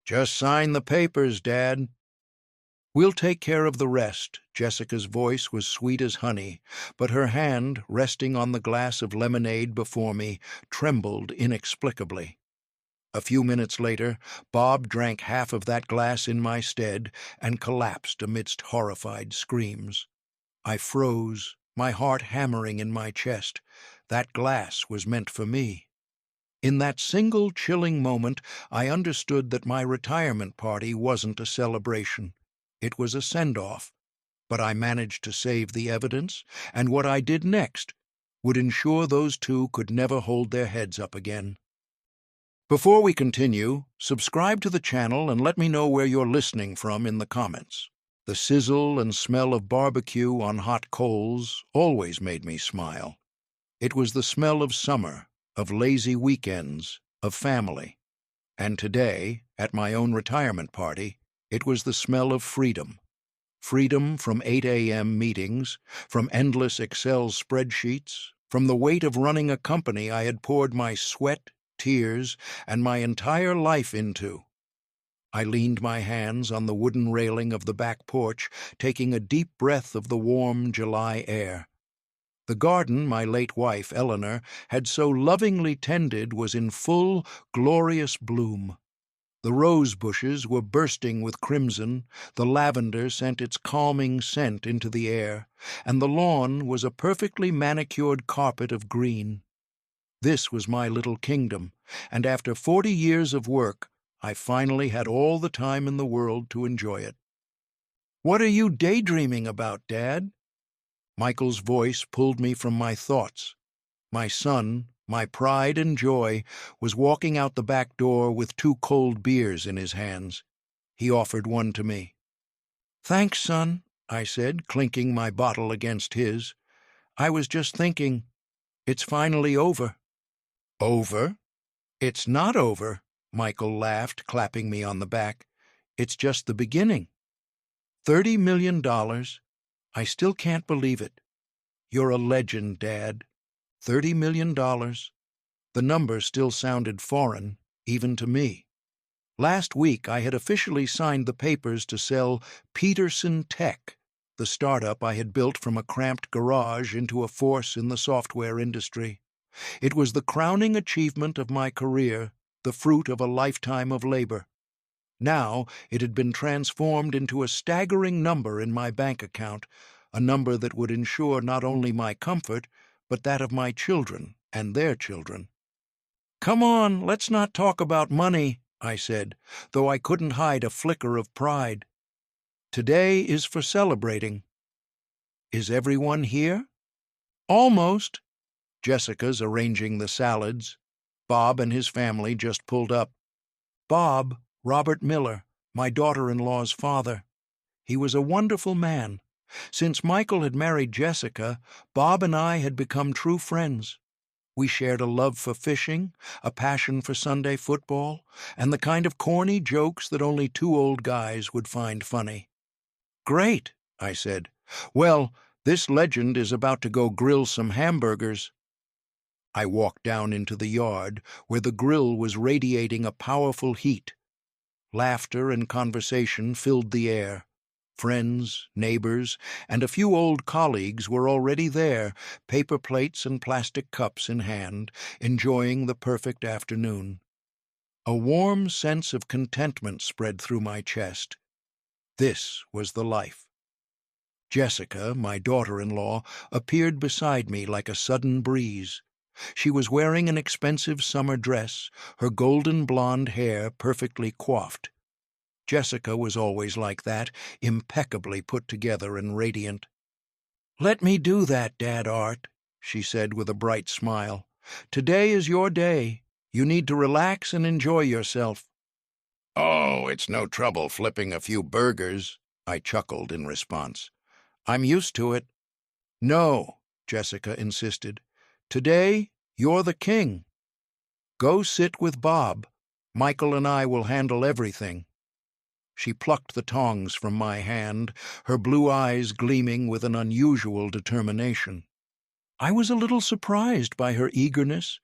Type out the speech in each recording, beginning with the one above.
Just sign the papers, Dad. We'll take care of the rest. Jessica's voice was sweet as honey, but her hand, resting on the glass of lemonade before me, trembled inexplicably. A few minutes later, Bob drank half of that glass in my stead and collapsed amidst horrified screams. I froze, my heart hammering in my chest. That glass was meant for me. In that single chilling moment, I understood that my retirement party wasn't a celebration. It was a send-off. But I managed to save the evidence, and what I did next would ensure those two could never hold their heads up again. Before we continue, subscribe to the channel and let me know where you're listening from in the comments. The sizzle and smell of barbecue on hot coals always made me smile. It was the smell of summer, of lazy weekends, of family. And today, at my own retirement party, it was the smell of freedom. Freedom from 8 a.m. meetings, from endless Excel spreadsheets, from the weight of running a company I had poured my sweat, tears, and my entire life into. I leaned my hands on the wooden railing of the back porch, taking a deep breath of the warm July air. The garden my late wife, Eleanor, had so lovingly tended was in full, glorious bloom. The rose bushes were bursting with crimson, the lavender sent its calming scent into the air, and the lawn was a perfectly manicured carpet of green. This was my little kingdom, and after 40 years of work, I finally had all the time in the world to enjoy it. "What are you daydreaming about, Dad?" Michael's voice pulled me from my thoughts. My son, my pride and joy, was walking out the back door with 2 cold beers in his hands. He offered one to me. "Thanks, son," I said, clinking my bottle against his. "I was just thinking, it's finally over." "Over? It's not over," Michael laughed, clapping me on the back. "It's just the beginning. $30 million. I still can't believe it. You're a legend, Dad. $30 million. The number still sounded foreign, even to me. Last week I had officially signed the papers to sell Peterson Tech, the startup I had built from a cramped garage into a force in the software industry. It was the crowning achievement of my career, the fruit of a lifetime of labor. Now it had been transformed into a staggering number in my bank account, a number that would ensure not only my comfort, but that of my children and their children. "Come on, let's not talk about money," I said, though I couldn't hide a flicker of pride. "Today is for celebrating." "Is everyone here?" "Almost." Jessica's arranging the salads. Bob and his family just pulled up. Bob, Robert Miller, my daughter-in-law's father. He was a wonderful man. Since Michael had married Jessica, Bob and I had become true friends. We shared a love for fishing, a passion for Sunday football, and the kind of corny jokes that only 2 old guys would find funny. "Great," I said. "Well, this legend is about to go grill some hamburgers." I walked down into the yard, where the grill was radiating a powerful heat. Laughter and conversation filled the air. Friends, neighbors, and a few old colleagues were already there, paper plates and plastic cups in hand, enjoying the perfect afternoon. A warm sense of contentment spread through my chest. This was the life. Jessica, my daughter-in-law, appeared beside me like a sudden breeze. She was wearing an expensive summer dress, her golden blonde hair perfectly coiffed. Jessica was always like that, impeccably put together and radiant. "Let me do that, Dad Art," she said with a bright smile. "Today is your day. You need to relax and enjoy yourself." "Oh, it's no trouble flipping a few burgers," I chuckled in response. "I'm used to it." "No," Jessica insisted. "Today, you're the king. Go sit with Bob. Michael and I will handle everything." She plucked the tongs from my hand, her blue eyes gleaming with an unusual determination. I was a little surprised by her eagerness.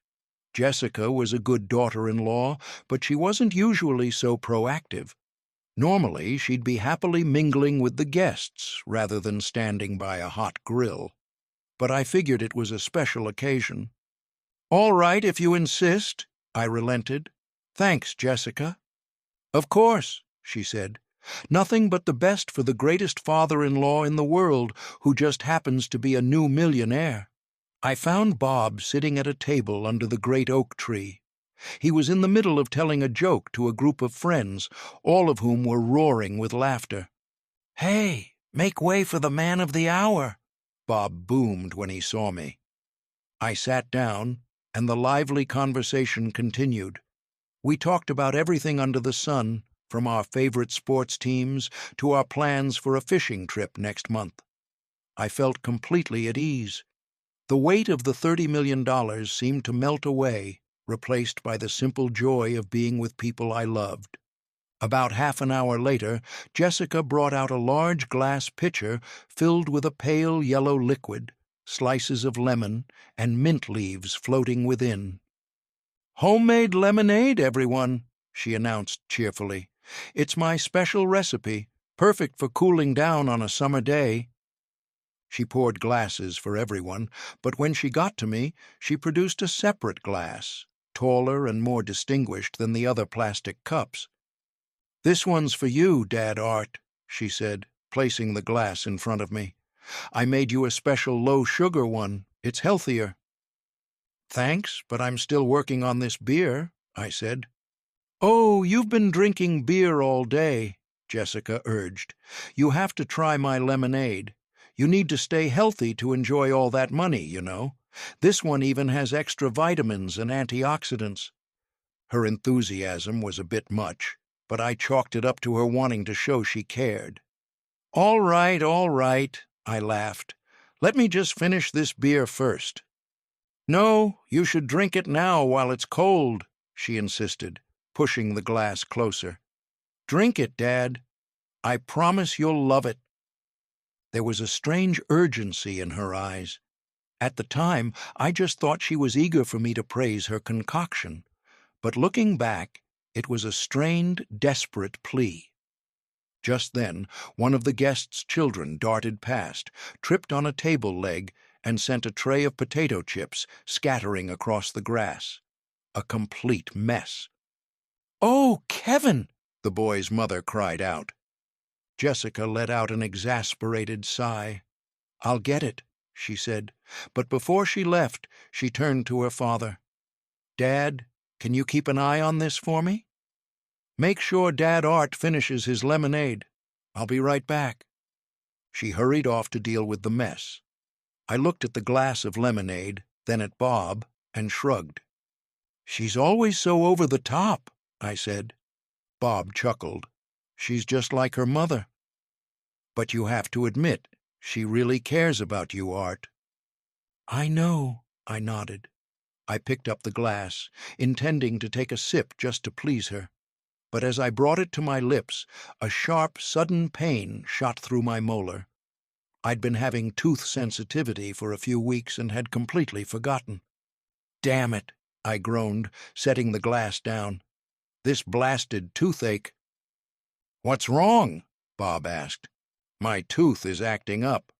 Jessica was a good daughter-in-law, but she wasn't usually so proactive. Normally, she'd be happily mingling with the guests rather than standing by a hot grill. But I figured it was a special occasion. "All right, if you insist," I relented. "Thanks, Jessica." "Of course," she said. "Nothing but the best for the greatest father-in-law in the world, who just happens to be a new millionaire." I found Bob sitting at a table under the great oak tree. He was in the middle of telling a joke to a group of friends, all of whom were roaring with laughter. "Hey, make way for the man of the hour," Bob boomed when he saw me. I sat down, and the lively conversation continued. We talked about everything under the sun, from our favorite sports teams to our plans for a fishing trip next month. I felt completely at ease. The weight of the $30 million seemed to melt away, replaced by the simple joy of being with people I loved. About half an hour later, Jessica brought out a large glass pitcher filled with a pale yellow liquid, slices of lemon, and mint leaves floating within. "Homemade lemonade, everyone," she announced cheerfully. "It's my special recipe, perfect for cooling down on a summer day." She poured glasses for everyone, but when she got to me, she produced a separate glass, taller and more distinguished than the other plastic cups. "This one's for you, Dad Art," she said, placing the glass in front of me. "I made you a special low-sugar one. It's healthier." "Thanks, but I'm still working on this beer," I said. "Oh, you've been drinking beer all day," Jessica urged. "You have to try my lemonade. You need to stay healthy to enjoy all that money, you know. This one even has extra vitamins and antioxidants." Her enthusiasm was a bit much, but I chalked it up to her wanting to show she cared. All right, I laughed. "Let me just finish this beer first." "No, you should drink it now while it's cold," she insisted, pushing the glass closer. "Drink it, Dad. I promise you'll love it." There was a strange urgency in her eyes. At the time, I just thought she was eager for me to praise her concoction. But looking back, it was a strained, desperate plea. Just then, one of the guests' children darted past, tripped on a table leg, and sent a tray of potato chips scattering across the grass. A complete mess. "Oh, Kevin!" the boy's mother cried out. Jessica let out an exasperated sigh. "I'll get it," she said, but before she left, she turned to her father. "Dad, can you keep an eye on this for me? Make sure Dad Art finishes his lemonade. I'll be right back." She hurried off to deal with the mess. I looked at the glass of lemonade, then at Bob, and shrugged. "She's always so over the top," I said. Bob chuckled. "She's just like her mother." "But you have to admit, she really cares about you, Art." "I know," I nodded. I picked up the glass, intending to take a sip just to please her. But as I brought it to my lips, a sharp, sudden pain shot through my molar. I'd been having tooth sensitivity for a few weeks and had completely forgotten. "Damn it," I groaned, setting the glass down. "This blasted toothache." "What's wrong?" Bob asked. "My tooth is acting up.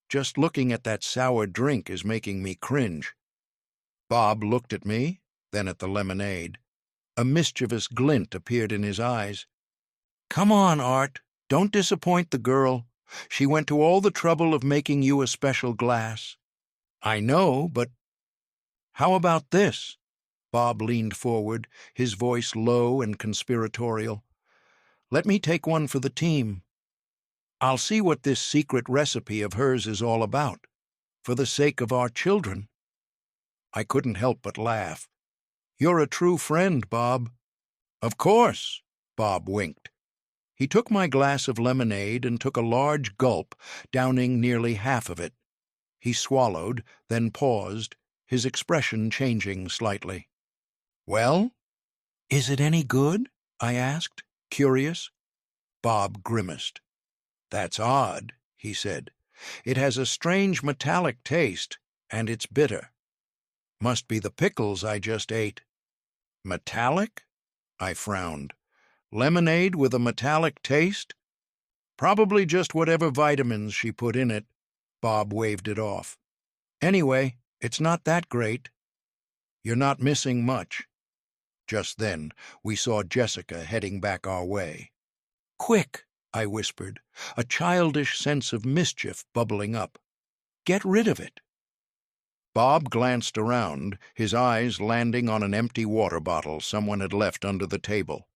Just looking at that sour drink is making me cringe." Bob looked at me, then at the lemonade. A mischievous glint appeared in his eyes. "Come on, Art. Don't disappoint the girl. She went to all the trouble of making you a special glass." "I know, but—" "How about this?" Bob leaned forward, his voice low and conspiratorial. "Let me take one for the team. I'll see what this secret recipe of hers is all about, for the sake of our children." I couldn't help but laugh. "You're a true friend, Bob." "Of course," Bob winked. He took my glass of lemonade and took a large gulp, downing nearly half of it. He swallowed, then paused, his expression changing slightly. "Well?" "Is it any good?" I asked, curious. Bob grimaced. "That's odd," he said. "It has a strange metallic taste, and it's bitter." Must be the pickles I just ate. Metallic? I frowned. Lemonade with a metallic taste? Probably just whatever vitamins she put in it. Bob waved it off. Anyway, it's not that great. You're not missing much. Just then, we saw Jessica heading back our way. Quick, I whispered, a childish sense of mischief bubbling up. Get rid of it. Bob glanced around, his eyes landing on an empty water bottle someone had left under the table.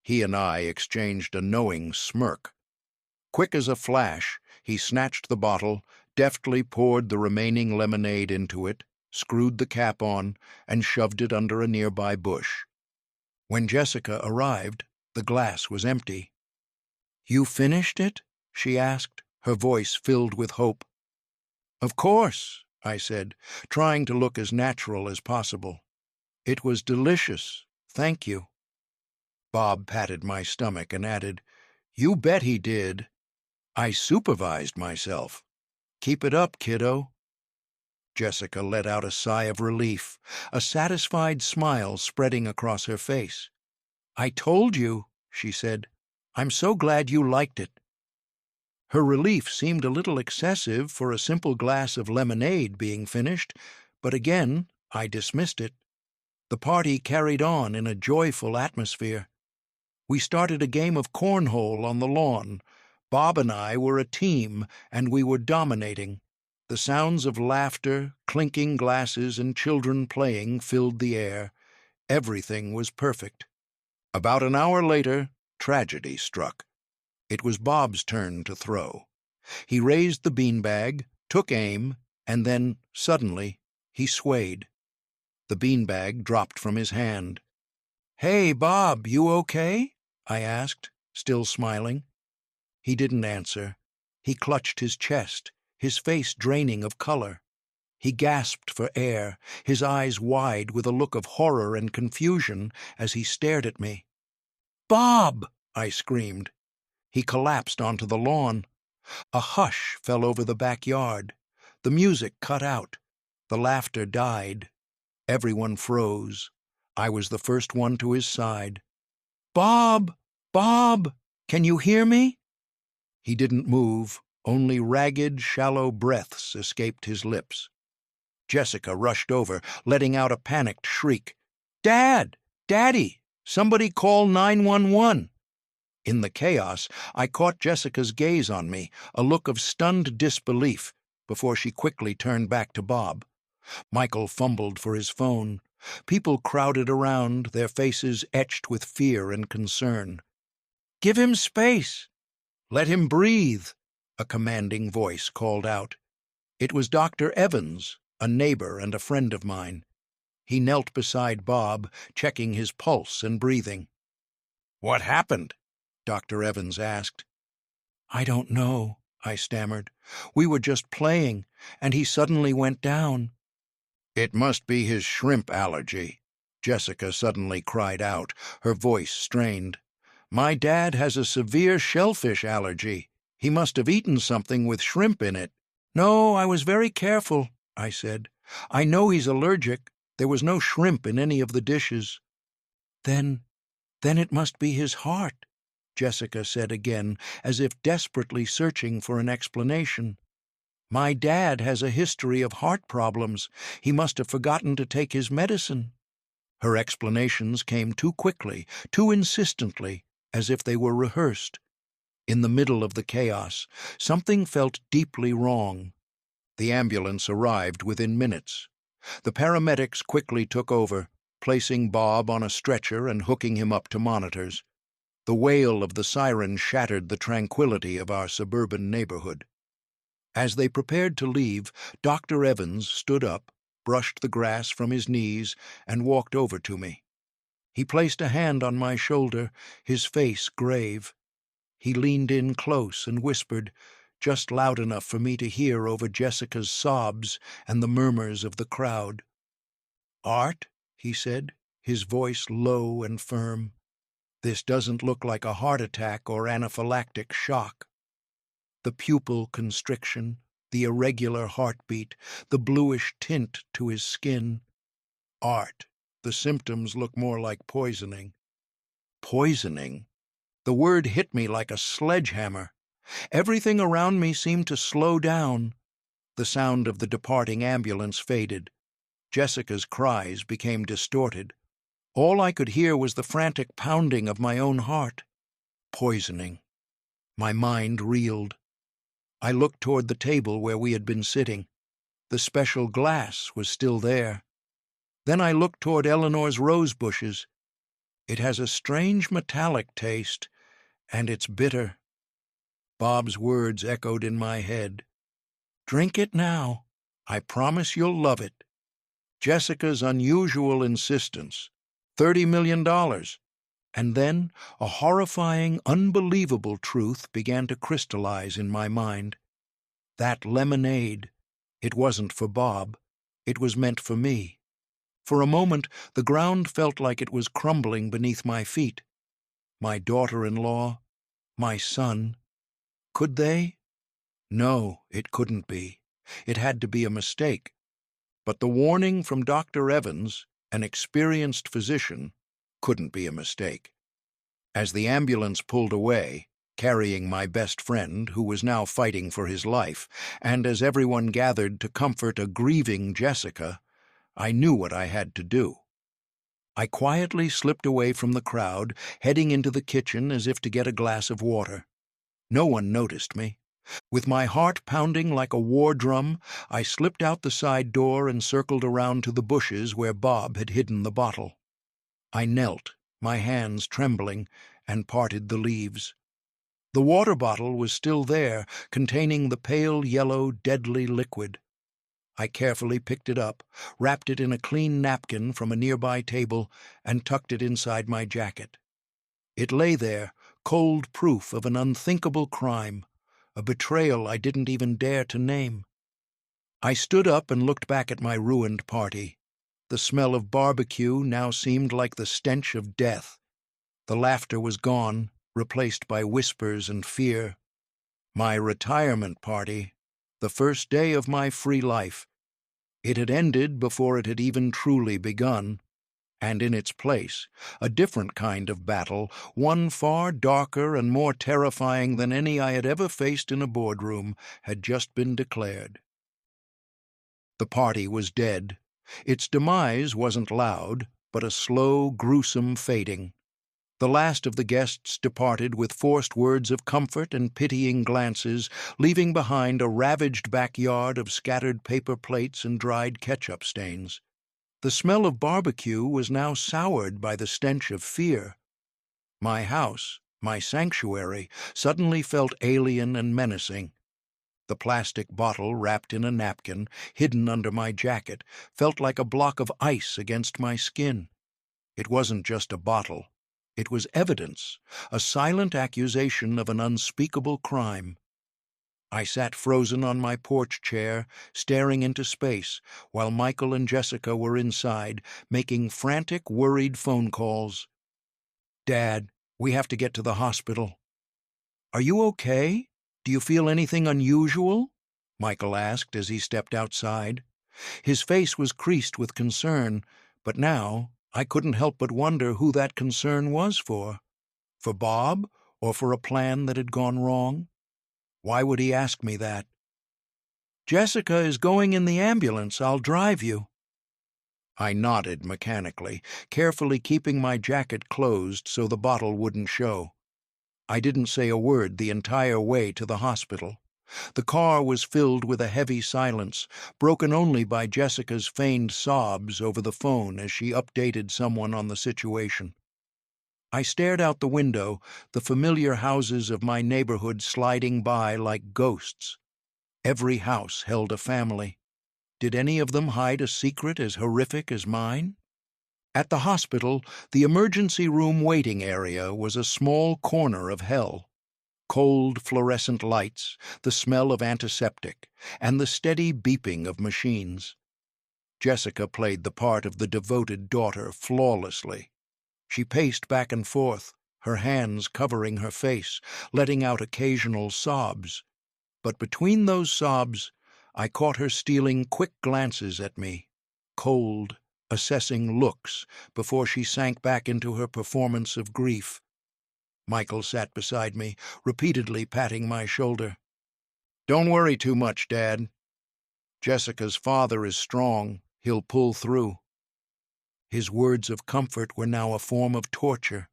He and I exchanged a knowing smirk. Quick as a flash, he snatched the bottle, deftly poured the remaining lemonade into it, screwed the cap on, and shoved it under a nearby bush. When Jessica arrived, the glass was empty. "You finished it?" she asked, her voice filled with hope. "Of course," I said, trying to look as natural as possible. "It was delicious, thank you." Bob patted my stomach and added, "You bet he did. I supervised myself. Keep it up, kiddo." Jessica let out a sigh of relief, a satisfied smile spreading across her face. "I told you," she said. "I'm so glad you liked it." Her relief seemed a little excessive for a simple glass of lemonade being finished, but again I dismissed it. The party carried on in a joyful atmosphere. We started a game of cornhole on the lawn. Bob and I were a team, and we were dominating. The sounds of laughter, clinking glasses, and children playing filled the air. Everything was perfect. About an hour later, tragedy struck. It was Bob's turn to throw. He raised the beanbag, took aim, and then, suddenly, he swayed. The beanbag dropped from his hand. "Hey, Bob, you okay?" I asked, still smiling. He didn't answer. He clutched his chest, his face draining of color. He gasped for air, his eyes wide with a look of horror and confusion as he stared at me. "Bob!" I screamed. He collapsed onto the lawn. A hush fell over the backyard. The music cut out. The laughter died. Everyone froze. I was the first one to his side. "Bob! Bob! Can you hear me?" He didn't move. Only ragged, shallow breaths escaped his lips. Jessica rushed over, letting out a panicked shriek. "Dad! Daddy! Somebody call 911!" In the chaos, I caught Jessica's gaze on me, a look of stunned disbelief, before she quickly turned back to Bob. Michael fumbled for his phone. People crowded around, their faces etched with fear and concern. "Give him space! Let him breathe!" a commanding voice called out. It was Dr. Evans, a neighbor and a friend of mine. He knelt beside Bob, checking his pulse and breathing. "What happened?" Dr. Evans asked. "I don't know," I stammered. "We were just playing, and he suddenly went down." "It must be his shrimp allergy," Jessica suddenly cried out, her voice strained. "My dad has a severe shellfish allergy. He must have eaten something with shrimp in it." "No, I was very careful," I said. "I know he's allergic. There was no shrimp in any of the dishes." Then it must be his heart," Jessica said again, as if desperately searching for an explanation. "My dad has a history of heart problems. He must have forgotten to take his medicine." Her explanations came too quickly, too insistently, as if they were rehearsed. In the middle of the chaos, something felt deeply wrong. The ambulance arrived within minutes. The paramedics quickly took over, placing Bob on a stretcher and hooking him up to monitors. The wail of the siren shattered the tranquility of our suburban neighborhood. As they prepared to leave, Dr. Evans stood up, brushed the grass from his knees, and walked over to me. He placed a hand on my shoulder, his face grave. He leaned in close and whispered, just loud enough for me to hear over Jessica's sobs and the murmurs of the crowd. "Art," he said, his voice low and firm, "this doesn't look like a heart attack or anaphylactic shock." The pupil constriction, the irregular heartbeat, the bluish tint to his skin, Art. The symptoms look more like poisoning. Poisoning? The word hit me like a sledgehammer. Everything around me seemed to slow down. The sound of the departing ambulance faded. Jessica's cries became distorted. All I could hear was the frantic pounding of my own heart. Poisoning. My mind reeled. I looked toward the table where we had been sitting. The special glass was still there. Then I looked toward Eleanor's rose bushes. It has a strange metallic taste, and it's bitter. Bob's words echoed in my head. Drink it now. I promise you'll love it. Jessica's unusual insistence. $30 million. And then a horrifying, unbelievable truth began to crystallize in my mind. That lemonade. It wasn't for Bob. It was meant for me. For a moment, the ground felt like it was crumbling beneath my feet. My daughter-in-law, my son. Could they? No, it couldn't be. It had to be a mistake. But the warning from Dr. Evans, an experienced physician, couldn't be a mistake. As the ambulance pulled away, carrying my best friend, who was now fighting for his life, and as everyone gathered to comfort a grieving Jessica, I knew what I had to do. I quietly slipped away from the crowd, heading into the kitchen as if to get a glass of water. No one noticed me. With my heart pounding like a war drum, I slipped out the side door and circled around to the bushes where Bob had hidden the bottle. I knelt, my hands trembling, and parted the leaves. The water bottle was still there, containing the pale yellow, deadly liquid. I carefully picked it up, wrapped it in a clean napkin from a nearby table, and tucked it inside my jacket. It lay there, cold proof of an unthinkable crime, a betrayal I didn't even dare to name. I stood up and looked back at my ruined party. The smell of barbecue now seemed like the stench of death. The laughter was gone, replaced by whispers and fear. My retirement party, the first day of my free life. It had ended before it had even truly begun, and in its place, a different kind of battle, one far darker and more terrifying than any I had ever faced in a boardroom, had just been declared. The party was dead. Its demise wasn't loud, but a slow, gruesome fading. The last of the guests departed with forced words of comfort and pitying glances, leaving behind a ravaged backyard of scattered paper plates and dried ketchup stains. The smell of barbecue was now soured by the stench of fear. My house, my sanctuary, suddenly felt alien and menacing. The plastic bottle wrapped in a napkin, hidden under my jacket, felt like a block of ice against my skin. It wasn't just a bottle. It was evidence, a silent accusation of an unspeakable crime. I sat frozen on my porch chair, staring into space, while Michael and Jessica were inside, making frantic, worried phone calls. "Dad, we have to get to the hospital." "Are you okay? Do you feel anything unusual?" Michael asked as he stepped outside. His face was creased with concern, but now I couldn't help but wonder who that concern was for. For Bob, or for a plan that had gone wrong? Why would he ask me that? "Jessica is going in the ambulance. I'll drive you." I nodded mechanically, carefully keeping my jacket closed so the bottle wouldn't show. I didn't say a word the entire way to the hospital. The car was filled with a heavy silence, broken only by Jessica's feigned sobs over the phone as she updated someone on the situation. I stared out the window, the familiar houses of my neighborhood sliding by like ghosts. Every house held a family. Did any of them hide a secret as horrific as mine? At the hospital, the emergency room waiting area was a small corner of hell. Cold fluorescent lights, the smell of antiseptic, and the steady beeping of machines. Jessica played the part of the devoted daughter flawlessly. She paced back and forth, her hands covering her face, letting out occasional sobs. But between those sobs, I caught her stealing quick glances at me, cold, assessing looks before she sank back into her performance of grief. Michael sat beside me, repeatedly patting my shoulder. "Don't worry too much, Dad. Jessica's father is strong. He'll pull through." His words of comfort were now a form of torture.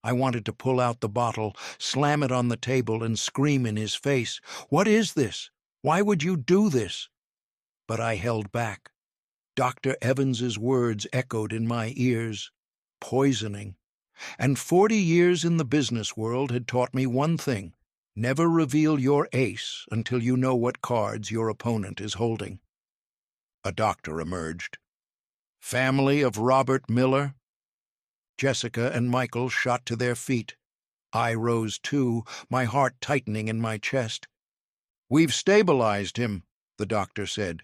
I wanted to pull out the bottle, slam it on the table, and scream in his face, "What is this? Why would you do this?" But I held back. Dr. Evans's words echoed in my ears. Poisoning. And 40 years in the business world had taught me one thing: never reveal your ace until you know what cards your opponent is holding. A doctor emerged. "Family of Robert Miller?" Jessica and Michael shot to their feet. I rose too, my heart tightening in my chest. "We've stabilized him," the doctor said.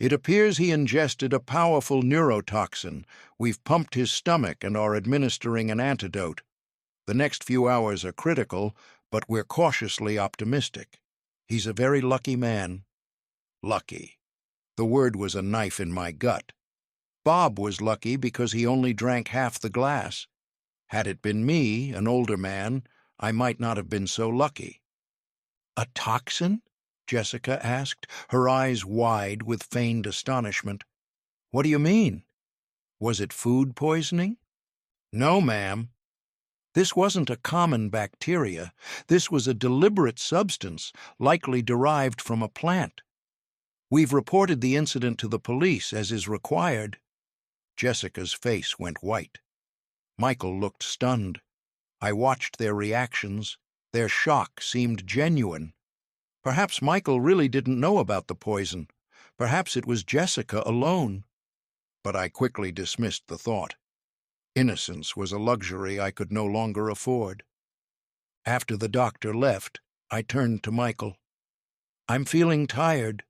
"It appears he ingested a powerful neurotoxin. We've pumped his stomach and are administering an antidote. The next few hours are critical, but we're cautiously optimistic. He's a very lucky man." Lucky. The word was a knife in my gut. Bob was lucky because he only drank half the glass. Had it been me, an older man, I might not have been so lucky. "A toxin?" Jessica asked, her eyes wide with feigned astonishment. "What do you mean? Was it food poisoning?" "No, ma'am. This wasn't a common bacteria. This was a deliberate substance, likely derived from a plant. We've reported the incident to the police, as is required." Jessica's face went white. Michael looked stunned. I watched their reactions. Their shock seemed genuine. Perhaps Michael really didn't know about the poison. Perhaps it was Jessica alone. But I quickly dismissed the thought. Innocence was a luxury I could no longer afford. After the doctor left, I turned to Michael. "I'm feeling tired.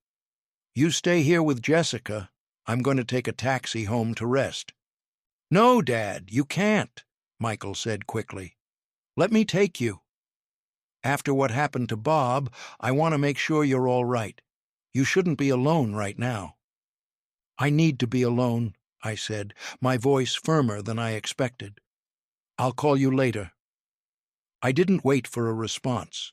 You stay here with Jessica. I'm going to take a taxi home to rest." "No, Dad, you can't," Michael said quickly. "Let me take you. After what happened to Bob, I want to make sure you're all right. You shouldn't be alone right now." "I need to be alone," I said, my voice firmer than I expected. "I'll call you later." I didn't wait for a response.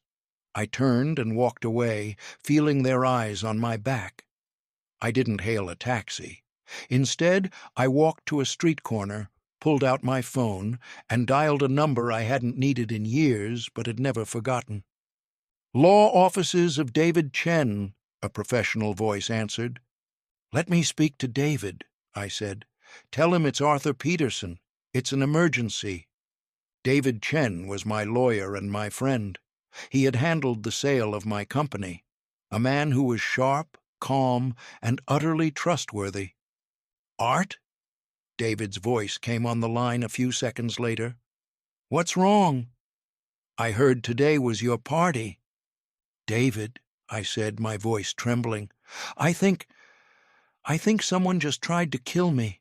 I turned and walked away, feeling their eyes on my back. I didn't hail a taxi. Instead, I walked to a street corner, pulled out my phone, and dialed a number I hadn't needed in years but had never forgotten. "Law offices of David Chen," a professional voice answered. "Let me speak to David," I said. "Tell him it's Arthur Peterson. It's an emergency." David Chen was my lawyer and my friend. He had handled the sale of my company. A man who was sharp, calm, and utterly trustworthy. "Art?" David's voice came on the line a few seconds later. "What's wrong?" "I heard today was your party." "David," I said, my voice trembling, I think someone just tried to kill me,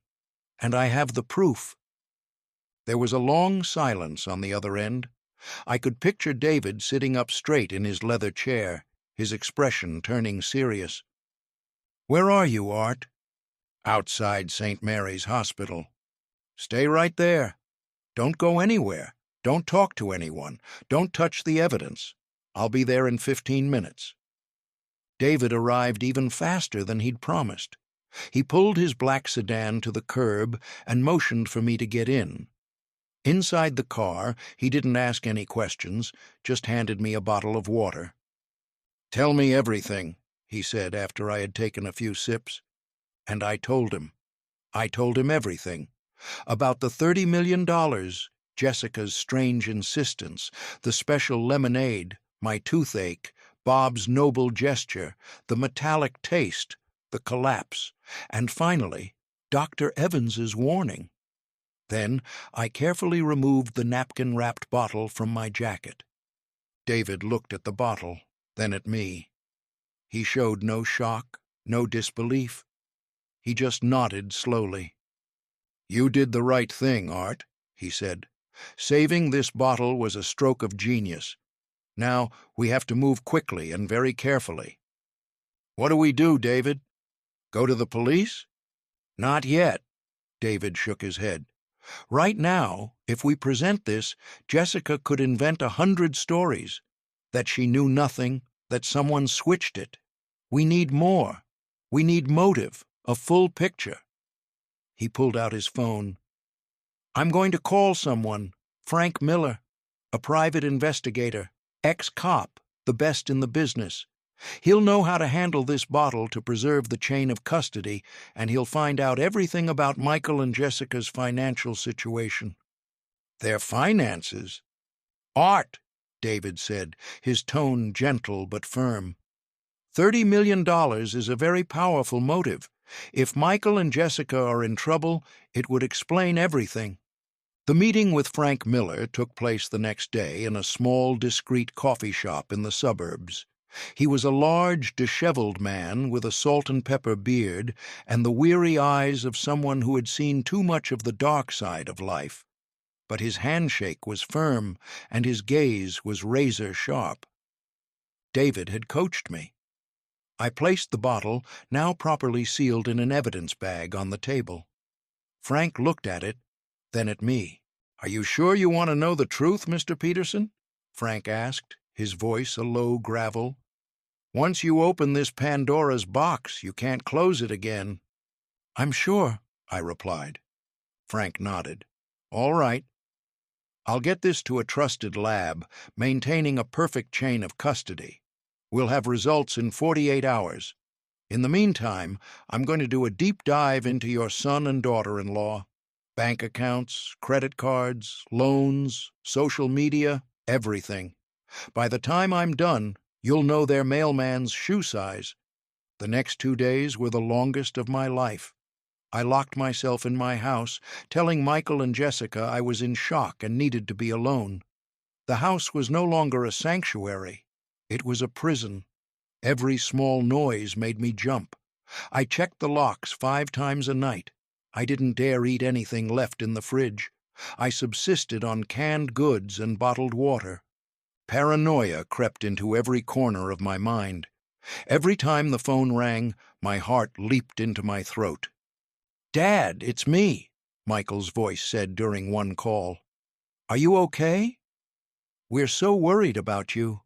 and I have the proof." There was a long silence on the other end. I could picture David sitting up straight in his leather chair, his expression turning serious. "Where are you, Art?" "Outside St. Mary's Hospital." "Stay right there. Don't go anywhere. Don't talk to anyone. Don't touch the evidence. I'll be there in 15 minutes. David arrived even faster than he'd promised. He pulled his black sedan to the curb and motioned for me to get in. Inside the car, he didn't ask any questions, just handed me a bottle of water. "Tell me everything," he said after I had taken a few sips. And I told him. I told him everything. About the $30 million, Jessica's strange insistence, the special lemonade, my toothache, Bob's noble gesture, the metallic taste, the collapse, and finally, Dr. Evans's warning. Then I carefully removed the napkin-wrapped bottle from my jacket. David looked at the bottle, then at me. He showed no shock, no disbelief. He just nodded slowly. "You did the right thing, Art," he said. "Saving this bottle was a stroke of genius. Now we have to move quickly and very carefully." "What do we do, David? Go to the police?" "Not yet. David shook his head. Right now, if we present this, Jessica could invent 100 stories. That she knew nothing, that someone switched it. We need more. We need motive, a full picture. He pulled out his phone. I'm going to call someone, Frank Miller, a private investigator, ex-cop, the best in the business. He'll know how to handle this bottle to preserve the chain of custody, and he'll find out everything about Michael and Jessica's financial situation. Their finances? Art, David said, his tone gentle but firm. $30 million is a very powerful motive. If Michael and Jessica are in trouble, it would explain everything. The meeting with Frank Miller took place the next day in a small, discreet coffee shop in the suburbs. He was a large, disheveled man with a salt-and-pepper beard and the weary eyes of someone who had seen too much of the dark side of life. But his handshake was firm, and his gaze was razor-sharp. David had coached me. I placed the bottle, now properly sealed in an evidence bag, on the table. Frank looked at it, then at me. "Are you sure you want to know the truth, Mr. Peterson?" Frank asked, his voice a low gravel. "Once you open this Pandora's box, you can't close it again." "I'm sure," I replied. Frank nodded. "All right. I'll get this to a trusted lab, maintaining a perfect chain of custody. We'll have results in 48 hours. In the meantime, I'm going to do a deep dive into your son and daughter-in-law. Bank accounts, credit cards, loans, social media, everything. By the time I'm done, you'll know their mailman's shoe size. The next 2 days were the longest of my life. I locked myself in my house, telling Michael and Jessica I was in shock and needed to be alone. The house was no longer a sanctuary. It was a prison. Every small noise made me jump. I checked the locks 5 times a night. I didn't dare eat anything left in the fridge. I subsisted on canned goods and bottled water. Paranoia crept into every corner of my mind. Every time the phone rang, my heart leaped into my throat. "Dad, it's me," Michael's voice said during one call. "Are you okay? We're so worried about you.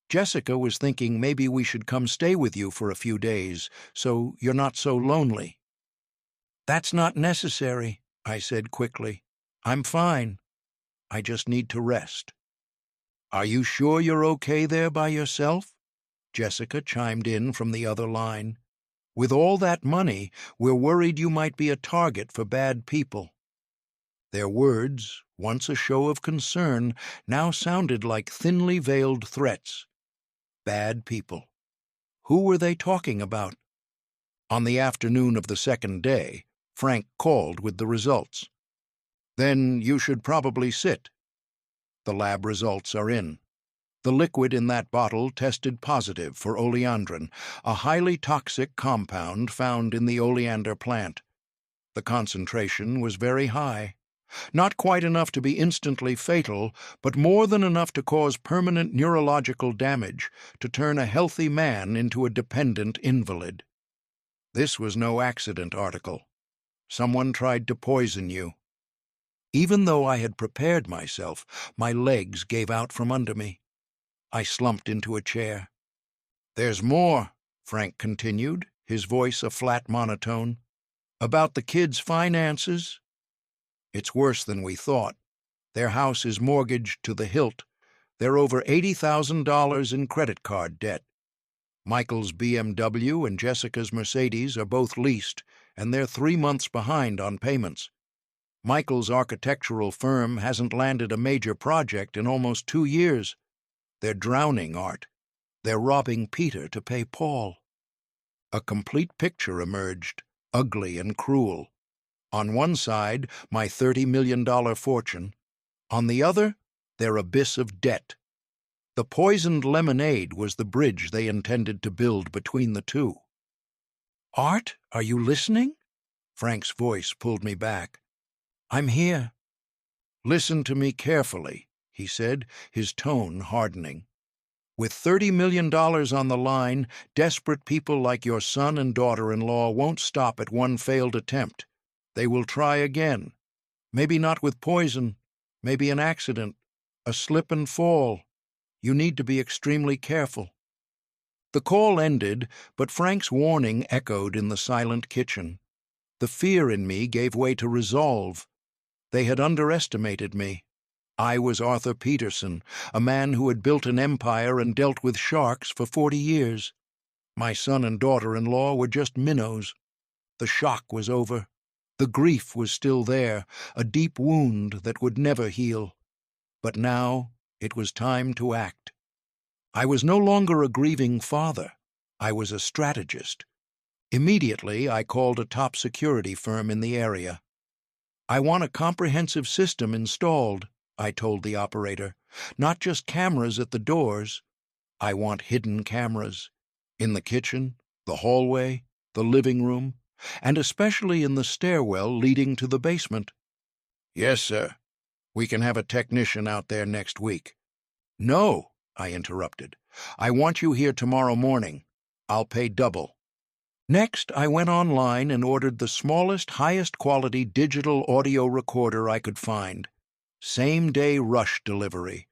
Jessica was thinking maybe we should come stay with you for a few days, so you're not so lonely." "That's not necessary," I said quickly. "I'm fine. I just need to rest." "Are you sure you're okay there by yourself?" Jessica chimed in from the other line. "With all that money, we're worried you might be a target for bad people." Their words, once a show of concern, now sounded like thinly veiled threats. Bad people. Who were they talking about? On the afternoon of the second day, Frank called with the results. "Then you should probably sit. The lab results are in. The liquid in that bottle tested positive for oleandrin, a highly toxic compound found in the oleander plant. The concentration was very high. Not quite enough to be instantly fatal, but more than enough to cause permanent neurological damage, to turn a healthy man into a dependent invalid. This was no accident article. Someone tried to poison you." Even though I had prepared myself, my legs gave out from under me. I slumped into a chair. "There's more," Frank continued, his voice a flat monotone. "About the kids' finances. It's worse than we thought. Their house is mortgaged to the hilt. They're over $80,000 in credit card debt. Michael's BMW and Jessica's Mercedes are both leased, and they're 3 months behind on payments. Michael's architectural firm hasn't landed a major project in almost 2 years. They're drowning Art. They're robbing Peter to pay Paul." A complete picture emerged, ugly and cruel. On one side, my $30 million fortune. On the other, their abyss of debt. The poisoned lemonade was the bridge they intended to build between the two. "Art, are you listening?" Frank's voice pulled me back. "I'm here." "Listen to me carefully," he said, his tone hardening. "With $30 million on the line, desperate people like your son and daughter-in-law won't stop at one failed attempt. They will try again. Maybe not with poison, maybe an accident, a slip and fall. You need to be extremely careful." The call ended, but Frank's warning echoed in the silent kitchen. The fear in me gave way to resolve. They had underestimated me. I was Arthur Peterson, a man who had built an empire and dealt with sharks for 40 years. My son and daughter-in-law were just minnows. The shock was over. The grief was still there, a deep wound that would never heal. But now it was time to act. I was no longer a grieving father. I was a strategist. Immediately, I called a top security firm in the area. "I want a comprehensive system installed," I told the operator. "Not just cameras at the doors. I want hidden cameras. In the kitchen, the hallway, the living room, and especially in the stairwell leading to the basement." "Yes, sir. We can have a technician out there next week." "No," I interrupted. "I want you here tomorrow morning. I'll pay double." Next, I went online and ordered the smallest, highest-quality digital audio recorder I could find. Same-day rush delivery.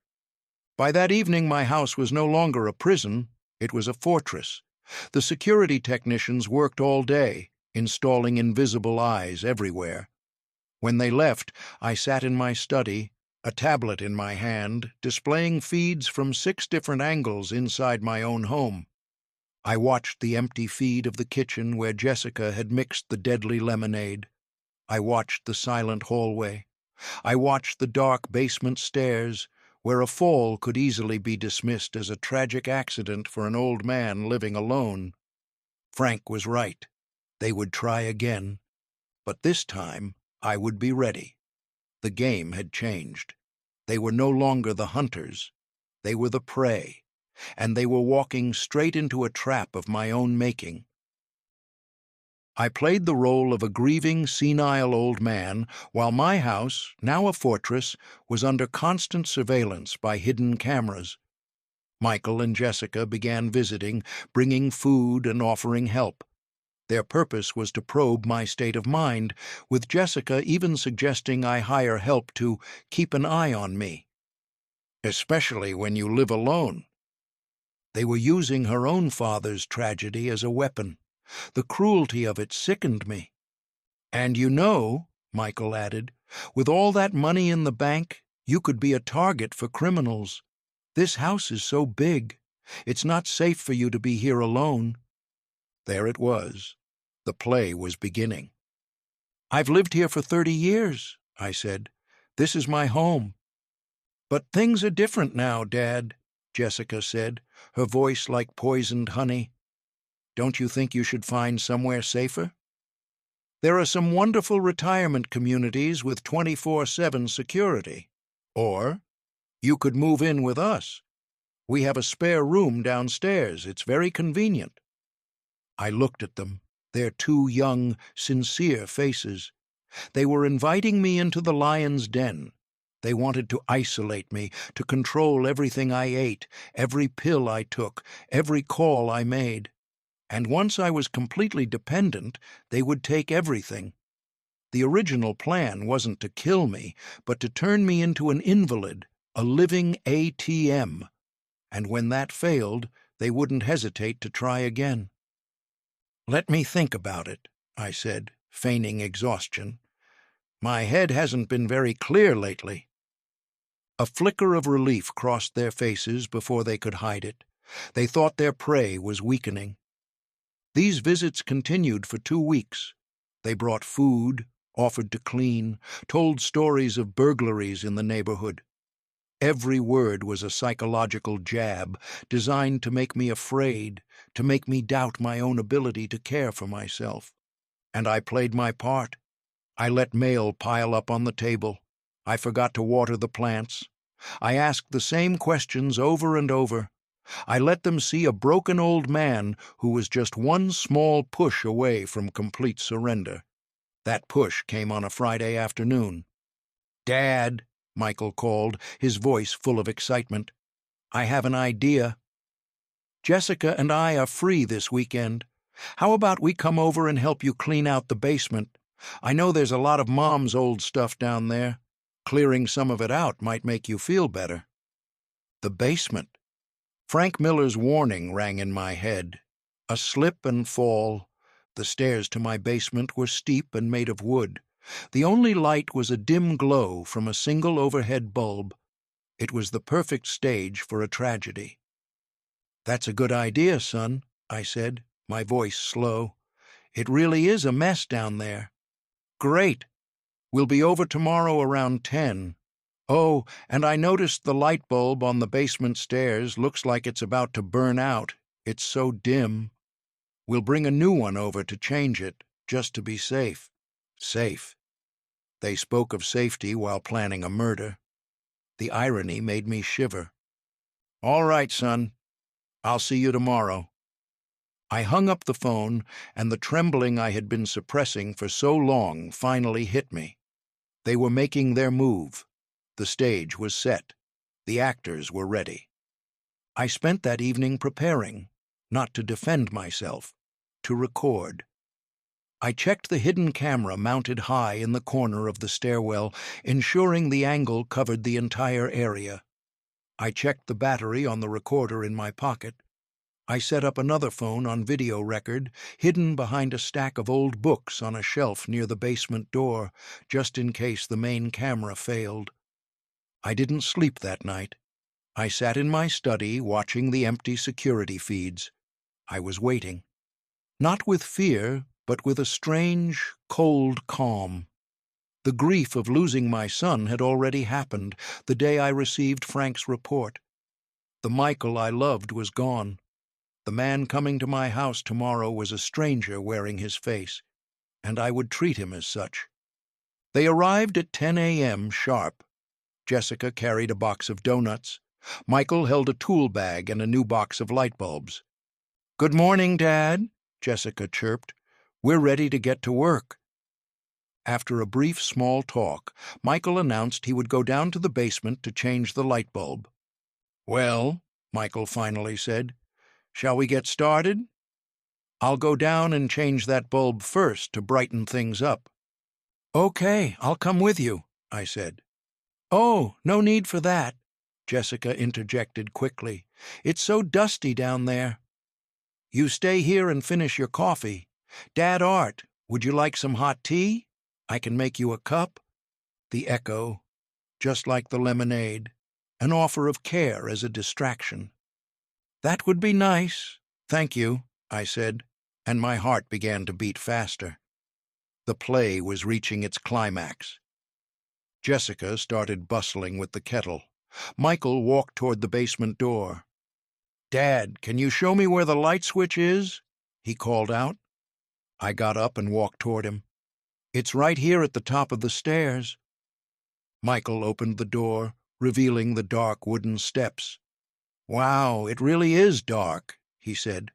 By that evening, my house was no longer a prison. It was a fortress. The security technicians worked all day, installing invisible eyes everywhere. When they left, I sat in my study, a tablet in my hand, displaying feeds from 6 different angles inside my own home. I watched the empty feed of the kitchen where Jessica had mixed the deadly lemonade. I watched the silent hallway. I watched the dark basement stairs, where a fall could easily be dismissed as a tragic accident for an old man living alone. Frank was right. They would try again. But this time, I would be ready. The game had changed. They were no longer the hunters. They were the prey, and they were walking straight into a trap of my own making. I played the role of a grieving, senile old man, while my house, now a fortress, was under constant surveillance by hidden cameras. Michael and Jessica began visiting, bringing food and offering help. Their purpose was to probe my state of mind, with Jessica even suggesting I hire help to keep an eye on me. "Especially when you live alone." They were using her own father's tragedy as a weapon. The cruelty of it sickened me. "And you know," Michael added, "with all that money in the bank, you could be a target for criminals. This house is so big. It's not safe for you to be here alone." There it was. The play was beginning. "I've lived here for 30 years, I said. "This is my home." "But things are different now, Dad," Jessica said, her voice like poisoned honey. "Don't you think you should find somewhere safer? There are some wonderful retirement communities with 24/7 security. Or you could move in with us. We have a spare room downstairs. It's very convenient." I looked at them, their 2 young, sincere faces. They were inviting me into the lion's den. They wanted to isolate me, to control everything I ate, every pill I took, every call I made. And once I was completely dependent, they would take everything. The original plan wasn't to kill me, but to turn me into an invalid, a living ATM. And when that failed, they wouldn't hesitate to try again. "Let me think about it," I said, feigning exhaustion. "My head hasn't been very clear lately." A flicker of relief crossed their faces before they could hide it. They thought their prey was weakening. These visits continued for 2 weeks. They brought food, offered to clean, told stories of burglaries in the neighborhood. Every word was a psychological jab, designed to make me afraid, to make me doubt my own ability to care for myself. And I played my part. I let mail pile up on the table. I forgot to water the plants. I asked the same questions over and over. I let them see a broken old man who was just one small push away from complete surrender. That push came on a Friday afternoon. "Dad," Michael called, his voice full of excitement. "I have an idea. Jessica and I are free this weekend. How about we come over and help you clean out the basement? I know there's a lot of Mom's old stuff down there. Clearing some of it out might make you feel better. The basement. Frank Miller's warning rang in my head. A slip and fall. The stairs to my basement were steep and made of wood. The only light was a dim glow from a single overhead bulb. It was the perfect stage for a tragedy. "That's a good idea, son," I said, my voice slow. "It really is a mess down there." "Great. We'll be over tomorrow around 10. Oh, and I noticed the light bulb on the basement stairs looks like it's about to burn out. It's so dim. We'll bring a new one over to change it, just to be safe." Safe. They spoke of safety while planning a murder. The irony made me shiver. "All right, son. I'll see you tomorrow." I hung up the phone, and the trembling I had been suppressing for so long finally hit me. They were making their move. The stage was set. The actors were ready. I spent that evening preparing, not to defend myself, to record. I checked the hidden camera mounted high in the corner of the stairwell, ensuring the angle covered the entire area. I checked the battery on the recorder in my pocket. I set up another phone on video record, hidden behind a stack of old books on a shelf near the basement door, just in case the main camera failed. I didn't sleep that night. I sat in my study watching the empty security feeds. I was waiting. Not with fear, but with a strange, cold calm. The grief of losing my son had already happened the day I received Frank's report. The Michael I loved was gone. The man coming to my house tomorrow was a stranger wearing his face, and I would treat him as such. They arrived at 10 a.m. sharp. Jessica carried a box of donuts. Michael held a tool bag and a new box of light bulbs. "Good morning, Dad," Jessica chirped. "We're ready to get to work." After a brief small talk, Michael announced he would go down to the basement to change the light bulb. "Well," Michael finally said, "shall we get started?" "I'll go down and change that bulb first to brighten things up." "Okay, I'll come with you," I said. "Oh, no need for that," Jessica interjected quickly. "It's so dusty down there." "You stay here and finish your coffee. Dad Art, would you like some hot tea? I can make you a cup." The echo, just like the lemonade, an offer of care as a distraction. "That would be nice. Thank you," I said, and my heart began to beat faster. The play was reaching its climax. Jessica started bustling with the kettle. Michael walked toward the basement door. "Dad, can you show me where the light switch is?" he called out. I got up and walked toward him. "It's right here at the top of the stairs." Michael opened the door, revealing the dark wooden steps. "Wow, it really is dark," he said.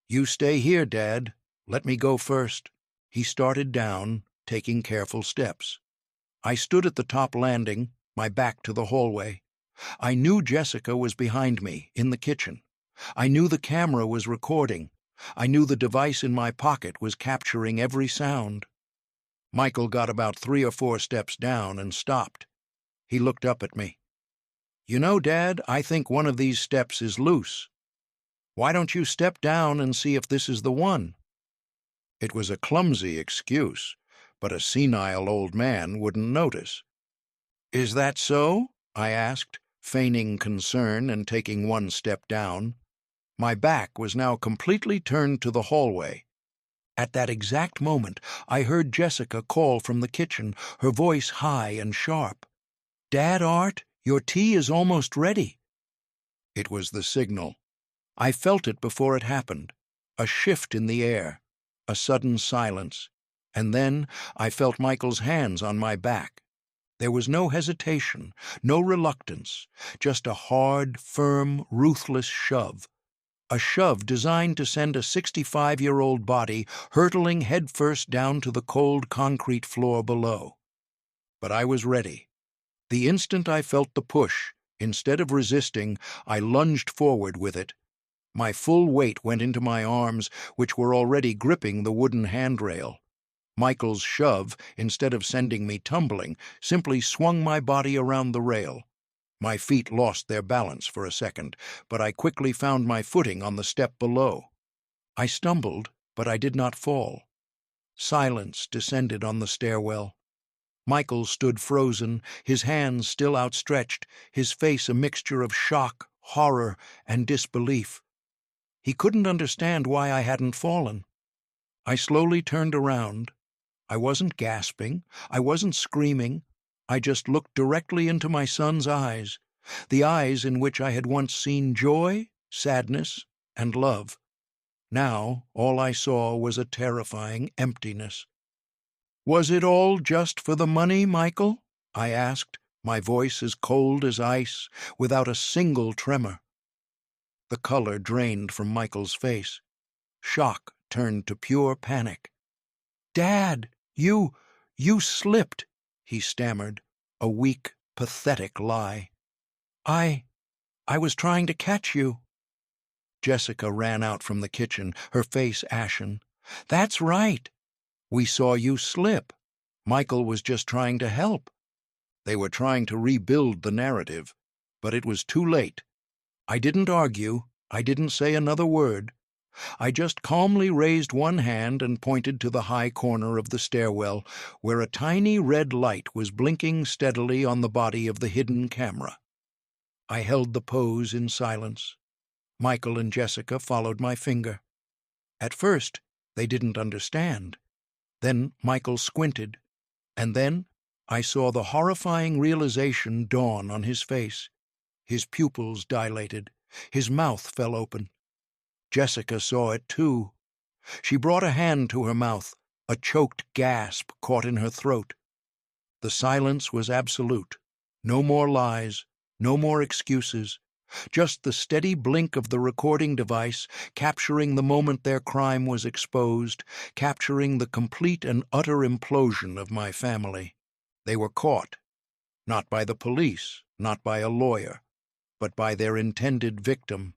"You stay here, Dad. Let me go first." He started down, taking careful steps. I stood at the top landing, my back to the hallway. I knew Jessica was behind me, in the kitchen. I knew the camera was recording. I knew the device in my pocket was capturing every sound. Michael got about 3 or 4 steps down and stopped. He looked up at me. "You know, Dad, I think one of these steps is loose. Why don't you step down and see if this is the one?" It was a clumsy excuse, but a senile old man wouldn't notice. "Is that so?" I asked, feigning concern and taking 1 step down. My back was now completely turned to the hallway. At that exact moment, I heard Jessica call from the kitchen, her voice high and sharp. "Dad Art, your tea is almost ready." It was the signal. I felt it before it happened. A shift in the air, a sudden silence, and then I felt Michael's hands on my back. There was no hesitation, no reluctance, just a hard, firm, ruthless shove. A shove designed to send a 65-year-old body hurtling headfirst down to the cold concrete floor below. But I was ready. The instant I felt the push, instead of resisting, I lunged forward with it. My full weight went into my arms, which were already gripping the wooden handrail. Michael's shove, instead of sending me tumbling, simply swung my body around the rail. My feet lost their balance for a second, but I quickly found my footing on the step below. I stumbled, but I did not fall. Silence descended on the stairwell. Michael stood frozen, his hands still outstretched, his face a mixture of shock, horror, and disbelief. He couldn't understand why I hadn't fallen. I slowly turned around. I wasn't gasping. I wasn't screaming. I just looked directly into my son's eyes, the eyes in which I had once seen joy, sadness, and love. Now all I saw was a terrifying emptiness. "Was it all just for the money, Michael?" I asked, my voice as cold as ice, without a single tremor. The color drained from Michael's face. Shock turned to pure panic. "Dad, you slipped," he stammered, a weak, pathetic lie. I was trying to catch you." Jessica ran out from the kitchen, her face ashen. "That's right. We saw you slip. Michael was just trying to help." They were trying to rebuild the narrative, but it was too late. I didn't argue. I didn't say another word. I just calmly raised one hand and pointed to the high corner of the stairwell, where a tiny red light was blinking steadily on the body of the hidden camera. I held the pose in silence. Michael and Jessica followed my finger. At first, they didn't understand. Then Michael squinted, and then I saw the horrifying realization dawn on his face. His pupils dilated. His mouth fell open. Jessica saw it too. She brought a hand to her mouth. A choked gasp caught in her throat. The silence was absolute. No more lies, no more excuses. Just the steady blink of the recording device, capturing the moment their crime was exposed, capturing the complete and utter implosion of my family. They were caught, not by the police, not by a lawyer, but by their intended victim,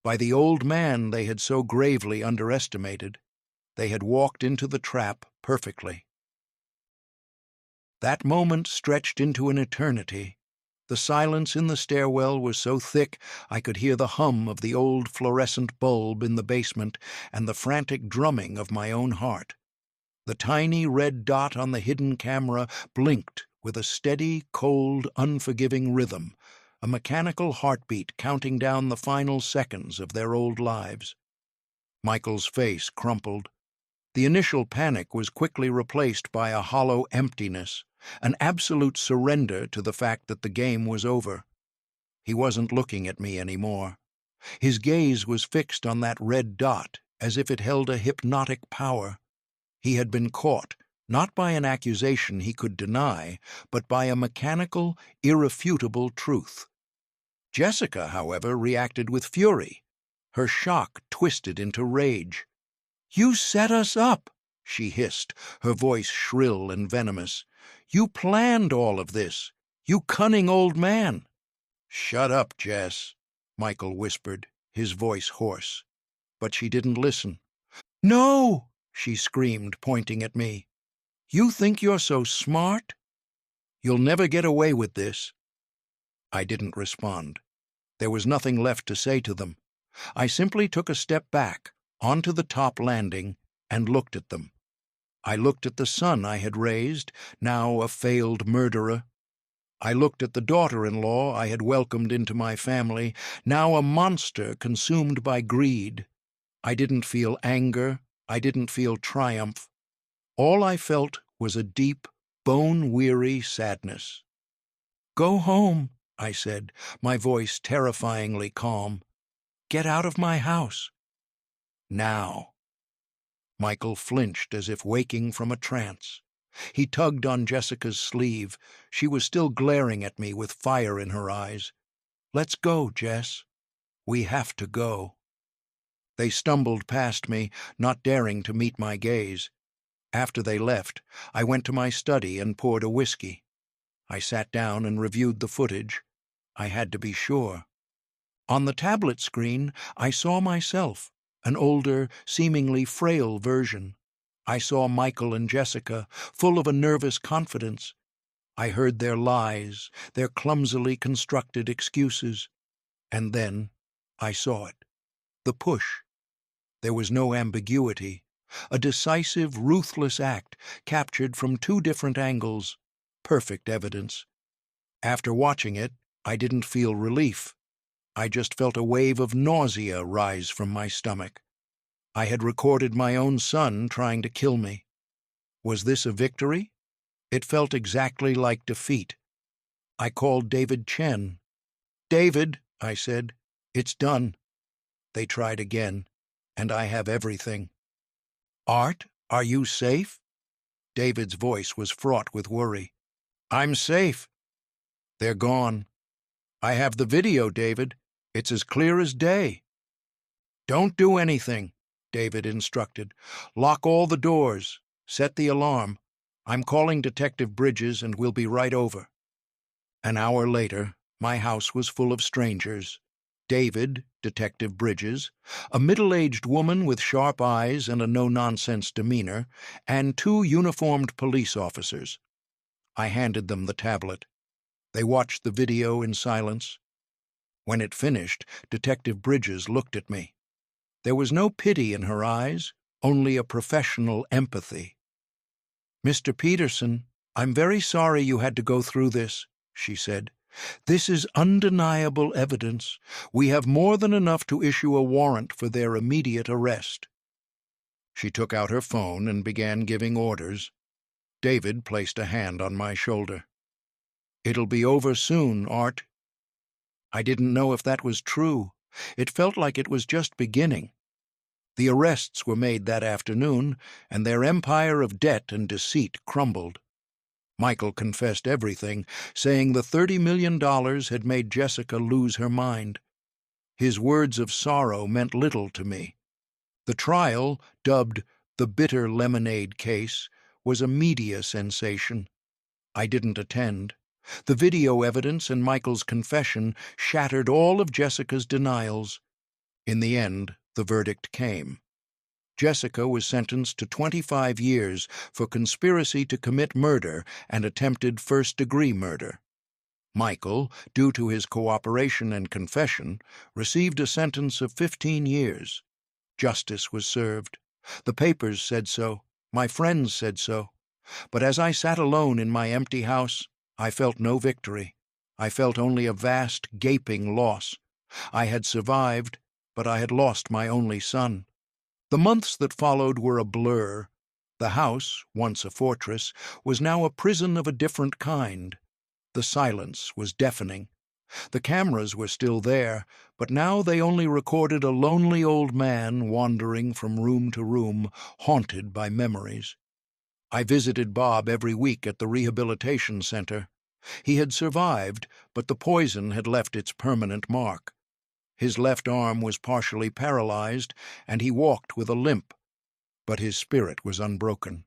by the old man they had so gravely underestimated. They had walked into the trap perfectly. That moment stretched into an eternity. The silence in the stairwell was so thick I could hear the hum of the old fluorescent bulb in the basement and the frantic drumming of my own heart. The tiny red dot on the hidden camera blinked with a steady, cold, unforgiving rhythm, a mechanical heartbeat counting down the final seconds of their old lives. Michael's face crumpled. The initial panic was quickly replaced by a hollow emptiness, an absolute surrender to the fact that the game was over. He wasn't looking at me anymore. His gaze was fixed on that red dot, as if it held a hypnotic power. He had been caught, not by an accusation he could deny, but by a mechanical, irrefutable truth. Jessica, however, reacted with fury. Her shock twisted into rage. "You set us up," she hissed, her voice shrill and venomous. "You planned all of this, you cunning old man." "Shut up, Jess," Michael whispered, his voice hoarse. But she didn't listen. "No!" she screamed, pointing at me. "You think you're so smart? You'll never get away with this." I didn't respond. There was nothing left to say to them. I simply took a step back, onto the top landing, and looked at them. I looked at the son I had raised, now a failed murderer. I looked at the daughter-in-law I had welcomed into my family, now a monster consumed by greed. I didn't feel anger. I didn't feel triumph. All I felt was a deep, bone-weary sadness. "Go home," I said, my voice terrifyingly calm. "Get out of my house. Now." Michael flinched as if waking from a trance. He tugged on Jessica's sleeve. She was still glaring at me with fire in her eyes. "Let's go, Jess. We have to go." They stumbled past me, not daring to meet my gaze. After they left, I went to my study and poured a whiskey. I sat down and reviewed the footage. I had to be sure. On the tablet screen, I saw myself, an older, seemingly frail version. I saw Michael and Jessica, full of a nervous confidence. I heard their lies, their clumsily constructed excuses. And then I saw it. The push. There was no ambiguity. A decisive, ruthless act, captured from two different angles. Perfect evidence. After watching it, I didn't feel relief. I just felt a wave of nausea rise from my stomach. I had recorded my own son trying to kill me. Was this a victory? It felt exactly like defeat. I called David Chen. "David," I said, "it's done." They tried again, and I have everything. "Art, are you safe?" David's voice was fraught with worry. "I'm safe." "They're gone." "I have the video, David. It's as clear as day." "Don't do anything," David instructed. "Lock all the doors. Set the alarm. I'm calling Detective Bridges and we'll be right over." An hour later, my house was full of strangers. David, Detective Bridges, a middle-aged woman with sharp eyes and a no-nonsense demeanor, and two uniformed police officers. I handed them the tablet. They watched the video in silence. When it finished, Detective Bridges looked at me. There was no pity in her eyes, only a professional empathy. "Mr. Peterson, I'm very sorry you had to go through this," she said. "This is undeniable evidence. We have more than enough to issue a warrant for their immediate arrest." She took out her phone and began giving orders. David placed a hand on my shoulder. "It'll be over soon, Art." I didn't know if that was true. It felt like it was just beginning. The arrests were made that afternoon, and their empire of debt and deceit crumbled. Michael confessed everything, saying the $30 million had made Jessica lose her mind. His words of sorrow meant little to me. The trial, dubbed the bitter lemonade case, was a media sensation. I didn't attend. The video evidence and Michael's confession shattered all of Jessica's denials. In the end, the verdict came. Jessica was sentenced to 25 years for conspiracy to commit murder and attempted first-degree murder. Michael, due to his cooperation and confession, received a sentence of 15 years. Justice was served. The papers said so. My friends said so. But as I sat alone in my empty house, I felt no victory. I felt only a vast, gaping loss. I had survived, but I had lost my only son. The months that followed were a blur. The house, once a fortress, was now a prison of a different kind. The silence was deafening. The cameras were still there, but now they only recorded a lonely old man wandering from room to room, haunted by memories. I visited Bob every week at the rehabilitation center. He had survived, but the poison had left its permanent mark. His left arm was partially paralyzed, and he walked with a limp, but his spirit was unbroken.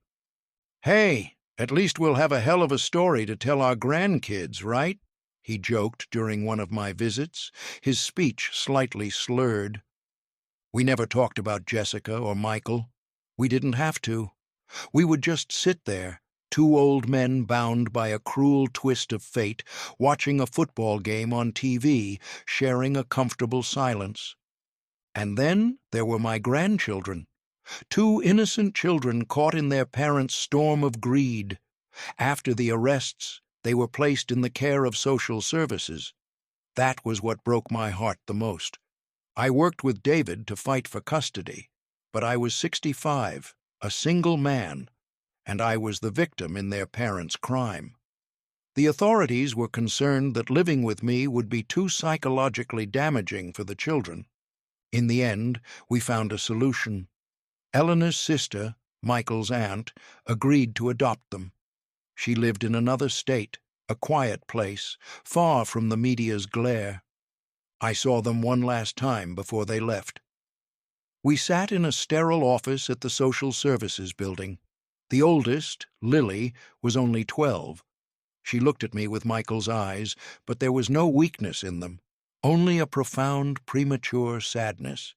"Hey, at least we'll have a hell of a story to tell our grandkids, right?" he joked during one of my visits, his speech slightly slurred. We never talked about Jessica or Michael. We didn't have to. We would just sit there, two old men bound by a cruel twist of fate, watching a football game on TV, sharing a comfortable silence. And then there were my grandchildren, two innocent children caught in their parents' storm of greed. After the arrests, they were placed in the care of social services. That was what broke my heart the most. I worked with David to fight for custody, but I was 65, a single man, and I was the victim in their parents' crime. The authorities were concerned that living with me would be too psychologically damaging for the children. In the end, we found a solution. Eleanor's sister, Michael's aunt, agreed to adopt them. She lived in another state, a quiet place, far from the media's glare. I saw them one last time before they left. We sat in a sterile office at the Social Services Building. The oldest, Lily, was only 12. She looked at me with Michael's eyes, but there was no weakness in them, only a profound, premature sadness.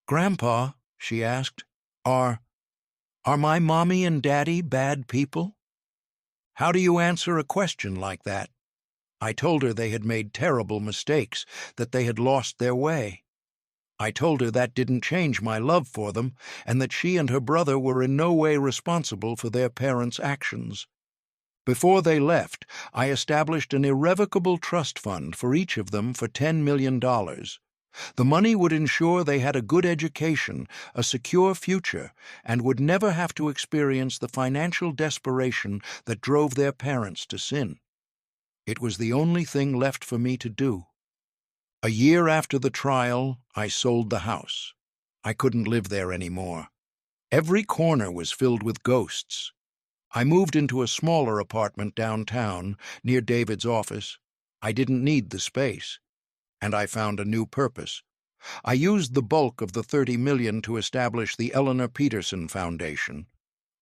"Grandpa," she asked, "are Are my mommy and daddy bad people? How do you answer a question like that? I told her they had made terrible mistakes, that they had lost their way. I told her that didn't change my love for them, and that she and her brother were in no way responsible for their parents' actions. Before they left, I established an irrevocable trust fund for each of them for $10 million. The money would ensure they had a good education, a secure future, and would never have to experience the financial desperation that drove their parents to sin. It was the only thing left for me to do. A year after the trial, I sold the house. I couldn't live there anymore. Every corner was filled with ghosts. I moved into a smaller apartment downtown, near David's office. I didn't need the space. And I found a new purpose. I used the bulk of the $30 million to establish the Eleanor Peterson Foundation.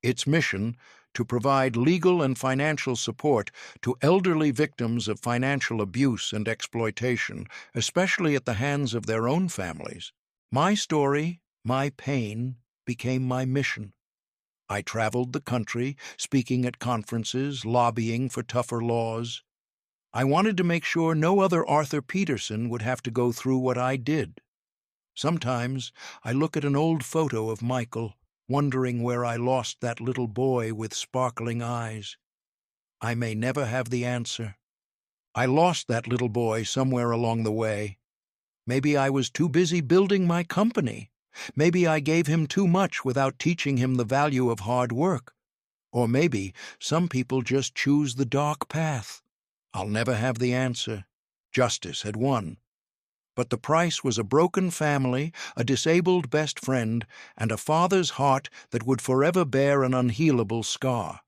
Its mission, to provide legal and financial support to elderly victims of financial abuse and exploitation, especially at the hands of their own families. My story, my pain, became my mission. I traveled the country, speaking at conferences, lobbying for tougher laws. I wanted to make sure no other Arthur Peterson would have to go through what I did. Sometimes I look at an old photo of Michael, wondering where I lost that little boy with sparkling eyes. I may never have the answer. I lost that little boy somewhere along the way. Maybe I was too busy building my company. Maybe I gave him too much without teaching him the value of hard work. Or maybe some people just choose the dark path. I'll never have the answer. Justice had won. But the price was a broken family, a disabled best friend, and a father's heart that would forever bear an unhealable scar.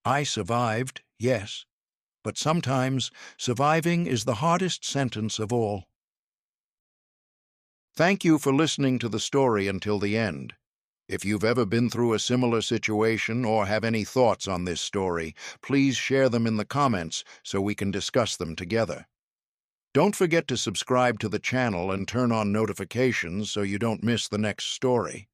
I survived, yes, but sometimes surviving is the hardest sentence of all. Thank you for listening to the story until the end. If you've ever been through a similar situation or have any thoughts on this story, please share them in the comments so we can discuss them together. Don't forget to subscribe to the channel and turn on notifications so you don't miss the next story.